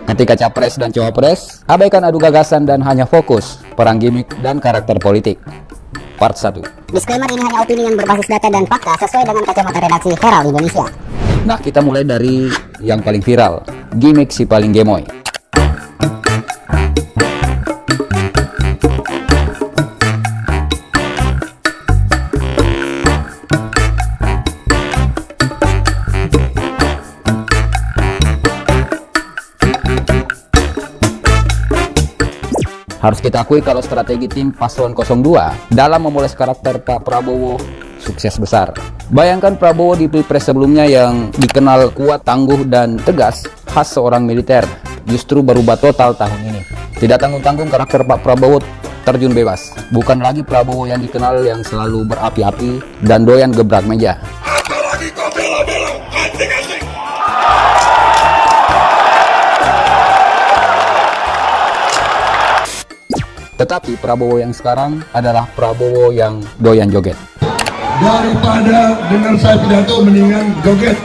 Ketika capres dan cawapres, abaikan adu gagasan dan hanya fokus perang gimmick dan karakter politik. Part 1. Disclaimer, ini hanya opini yang berbasis data dan fakta sesuai dengan kacamata redaksi Herald Indonesia. Nah, kita mulai dari yang paling viral, gimmick si paling gemoy. Harus kita akui kalau strategi tim Paslon 02 dalam memoles karakter Pak Prabowo sukses besar. Bayangkan Prabowo di pilpres sebelumnya yang dikenal kuat, tangguh, dan tegas khas seorang militer, justru berubah total tahun ini. Tidak tanggung-tanggung karakter Pak Prabowo terjun bebas. Bukan lagi Prabowo yang dikenal yang selalu berapi-api dan doyan gebrak meja. Apalagi kau bela-bela anjing-anjing. Tetapi Prabowo yang sekarang adalah Prabowo yang doyan joget. Daripada dengar saya pidato mendingan joget.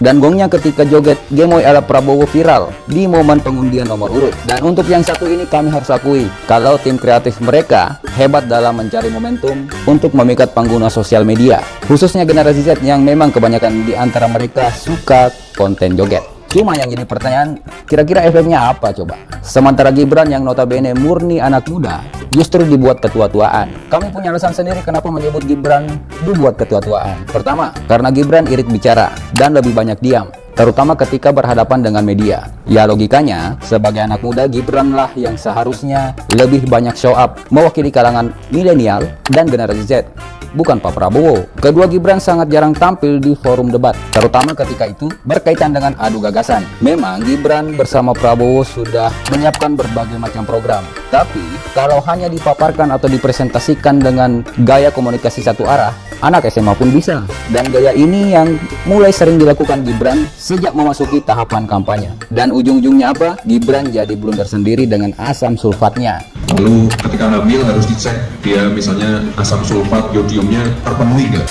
Dan gongnya ketika joget gemoy ala Prabowo viral di momen pengundian nomor urut. Dan untuk yang satu ini kami harus akui kalau tim kreatif mereka hebat dalam mencari momentum untuk memikat pengguna sosial media, khususnya generasi Z yang memang kebanyakan di antara mereka suka konten joget. Cuma yang jadi pertanyaan, kira-kira efeknya apa coba? Sementara Gibran yang notabene murni anak muda, justru dibuat ketua-tuaan. Kami punya alasan sendiri kenapa menyebut Gibran dibuat ketua-tuaan. Pertama, karena Gibran irit bicara dan lebih banyak diam, terutama ketika berhadapan dengan media. Ya logikanya, sebagai anak muda Gibran lah yang seharusnya lebih banyak show up, mewakili kalangan milenial dan generasi Z, bukan Pak Prabowo. Kedua, Gibran sangat jarang tampil di forum debat, terutama ketika itu berkaitan dengan adu gagasan. Memang Gibran bersama Prabowo sudah menyiapkan berbagai macam program, tapi kalau hanya dipaparkan atau dipresentasikan dengan gaya komunikasi satu arah, anak SMA pun bisa. Dan gaya ini yang mulai sering dilakukan Gibran sejak memasuki tahapan kampanye. Dan ujung-ujungnya apa? Gibran jadi blunder sendiri dengan asam sulfatnya. Lalu ketika hamil harus dicek dia misalnya asam sulfat yodiumnya terpenuhi nggak?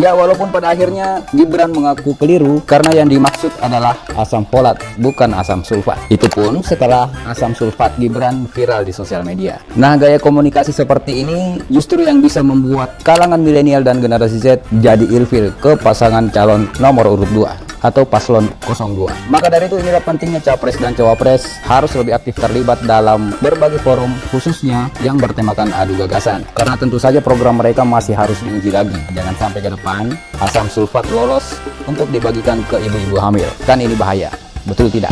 Ya, walaupun pada akhirnya Gibran mengaku keliru karena yang dimaksud adalah asam folat, bukan asam sulfat. Itu pun setelah asam sulfat Gibran viral di sosial media. Nah, gaya komunikasi seperti ini justru yang bisa membuat kalangan milenial dan generasi Z jadi ilfil ke pasangan calon nomor urut 2 atau Paslon 02. Maka dari itu inilah pentingnya capres dan cawapres harus lebih aktif terlibat dalam berbagai forum, khususnya yang bertemakan adu gagasan. Karena tentu saja program mereka masih harus diuji lagi. Jangan sampai ke depan asam sulfat lolos untuk dibagikan ke ibu-ibu hamil. Kan ini bahaya, betul tidak?